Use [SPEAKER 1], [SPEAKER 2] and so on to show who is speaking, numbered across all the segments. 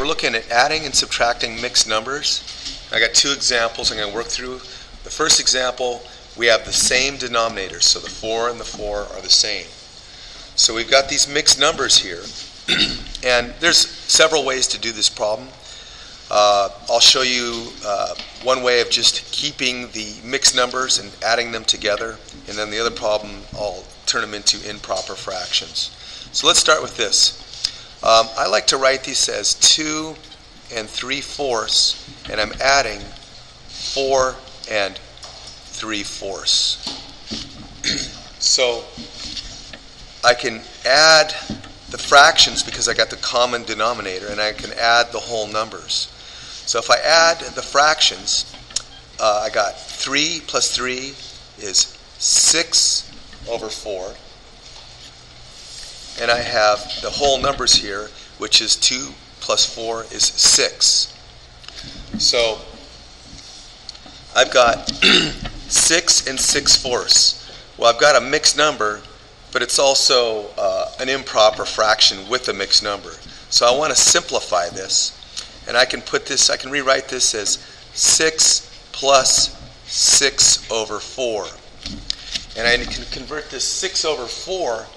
[SPEAKER 1] we're looking at adding and subtracting mixed numbers. I got two examples I'm going to work through. The first example, we have the same denominators, so the 4 and the 4 are the same. So we've got these mixed numbers here, and there's several ways to do this problem. I'll show you one way of just keeping the mixed numbers and adding them together, and then the other problem I'll turn them into improper fractions. So let's start with this. I like to write these as 2 3/4, and I'm adding 4 3/4. So I can add the fractions because I got the common denominator, and I can add the whole numbers. So if I add the fractions, I got 3 plus 3 is 6/4. And I have the whole numbers here, which is 2 plus 4 is 6. So I've got 6 6/4. Well, I've got a mixed number, but it's also an improper fraction with a mixed number. So I want to simplify this, and I can rewrite this as 6 plus 6/4. And I can convert this 6/4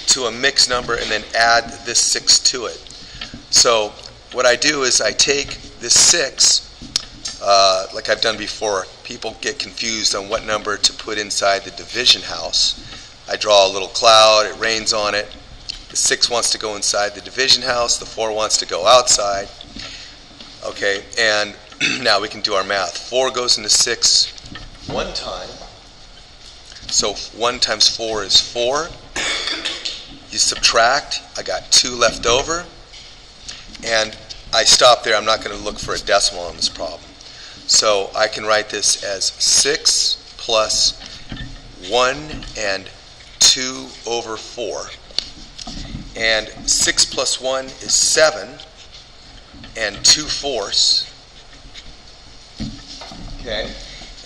[SPEAKER 1] to a mixed number and then add this 6 to it. So what I do is I take this 6, like I've done before. People get confused on what number to put inside the division house. I draw a little cloud, it rains on it. The 6 wants to go inside the division house, the 4 wants to go outside. Okay, and now we can do our math. 4 goes into 6 one time. So 1 times 4 is 4. You subtract, I got 2 left over, and I stop there. I'm not going to look for a decimal on this problem. So I can write this as 6 plus 1 2/4. And 6 plus 1 is 7 2/4. Okay,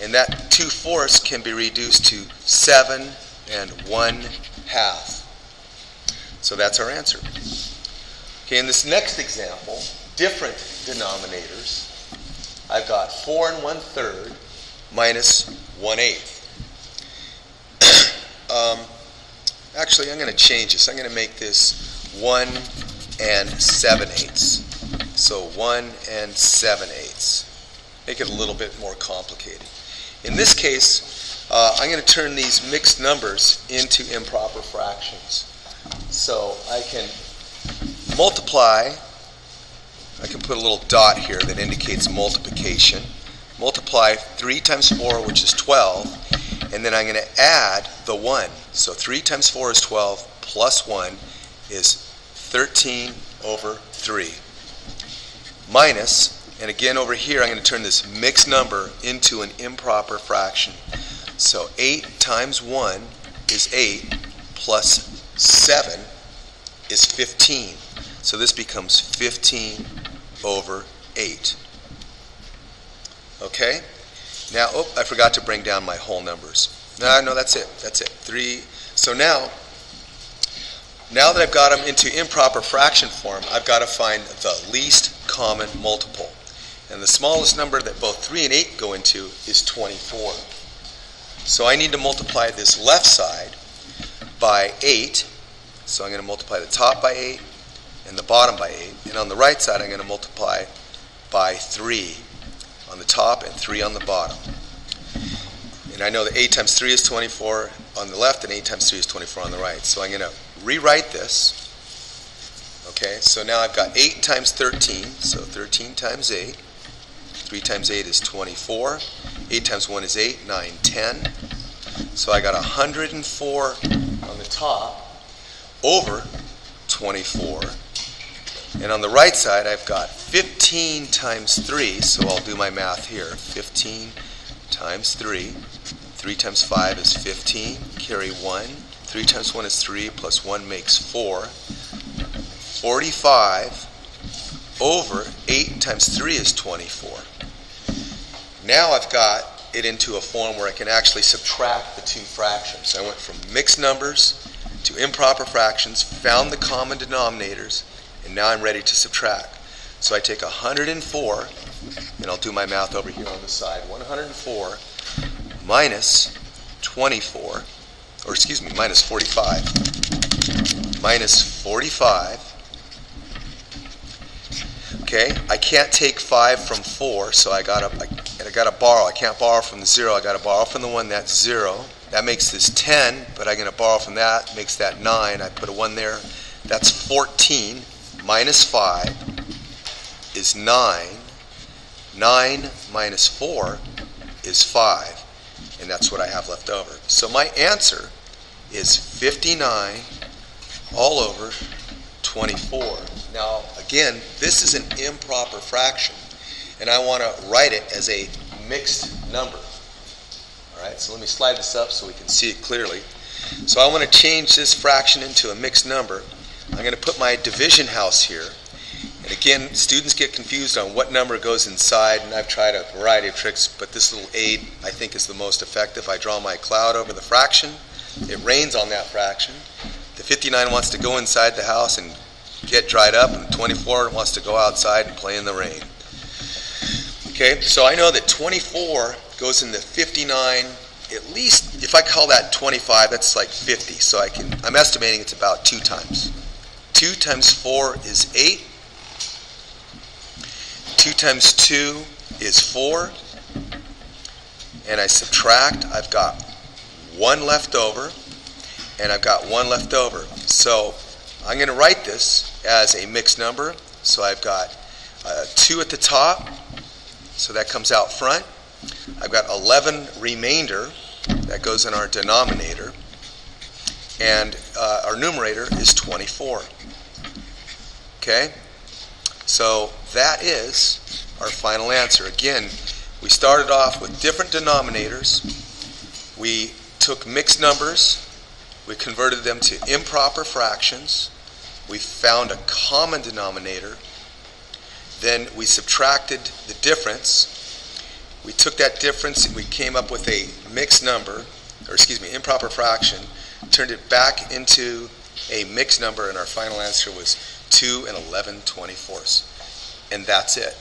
[SPEAKER 1] and that 2/4 can be reduced to 7 1/2. So that's our answer. Okay, in this next example, different denominators. I've got 4 1/3 minus 1/8. Actually, I'm going to change this. I'm going to make this 1 7/8. So 1 7/8. Make it a little bit more complicated. In this case, I'm going to turn these mixed numbers into improper fractions. So I can multiply. I can put a little dot here that indicates multiplication. Multiply 3 times 4, which is 12, and then I'm going to add the 1. So 3 times 4 is 12, plus 1 is 13/3. Minus, and again over here I'm going to turn this mixed number into an improper fraction. So 8 times 1 is 8, plus 7 is 15. So this becomes 15/8. Okay? Now, I forgot to bring down my whole numbers. No, that's it. That's it. 3. So now that I've got them into improper fraction form, I've got to find the least common multiple. And the smallest number that both 3 and 8 go into is 24. So I need to multiply this left side by 8. So I'm going to multiply the top by 8 and the bottom by 8. And on the right side, I'm going to multiply by 3 on the top and 3 on the bottom. And I know that 8 times 3 is 24 on the left and 8 times 3 is 24 on the right. So I'm going to rewrite this. Okay, so now I've got 8 times 13, so 13 times 8. 3 times 8 is 24. 8 times 1 is 8, 9, 10. So I got 104 on the top over 24. And on the right side, I've got 15 times 3, so I'll do my math here. 15 times 3. 3 times 5 is 15. Carry 1. 3 times 1 is 3, plus 1 makes 4. 45 over 8 times 3 is 24. Now I've got it into a form where I can actually subtract the two fractions. I went from mixed numbers to improper fractions, found the common denominators, and now I'm ready to subtract. So I take 104, and I'll do my math over here on the side. 104 minus 24, or excuse me, minus 45. Minus 45. Okay, I can't take 5 from 4, so I gotta borrow. I can't borrow from the 0. I gotta borrow from the one that's 0. That makes this 10, but I'm gonna borrow from that. Makes that 9. I put a 1 there. That's 14. Minus 5 is 9. 9 minus 4 is 5, and that's what I have left over. So my answer is 59 all over 24. Now, again, this is an improper fraction, and I want to write it as a mixed number. All right, so let me slide this up so we can see it clearly. So I want to change this fraction into a mixed number. I'm going to put my division house here. And again, students get confused on what number goes inside, and I've tried a variety of tricks, but this little aid I think is the most effective. I draw my cloud over the fraction. It rains on that fraction. The 59 wants to go inside the house and get dried up, and 24 wants to go outside and play in the rain. Okay, so I know that 24 goes in the 59, at least, if I call that 25, that's like 50. So I'm estimating it's about 2 times. 2 times 4 is 8. 2 times 2 is 4. And I subtract, I've got 1 left over, and I've got 1 left over. So I'm going to write this as a mixed number. So I've got 2 at the top, so that comes out front. I've got 11 remainder, that goes in our denominator, and our numerator is 24. Okay? So that is our final answer. Again, we started off with different denominators. We took mixed numbers. We converted them to improper fractions. We found a common denominator. Then we subtracted the difference. We took that difference and we came up with a mixed number, or excuse me, improper fraction, turned it back into a mixed number, and our final answer was 2 and 11/24. And that's it.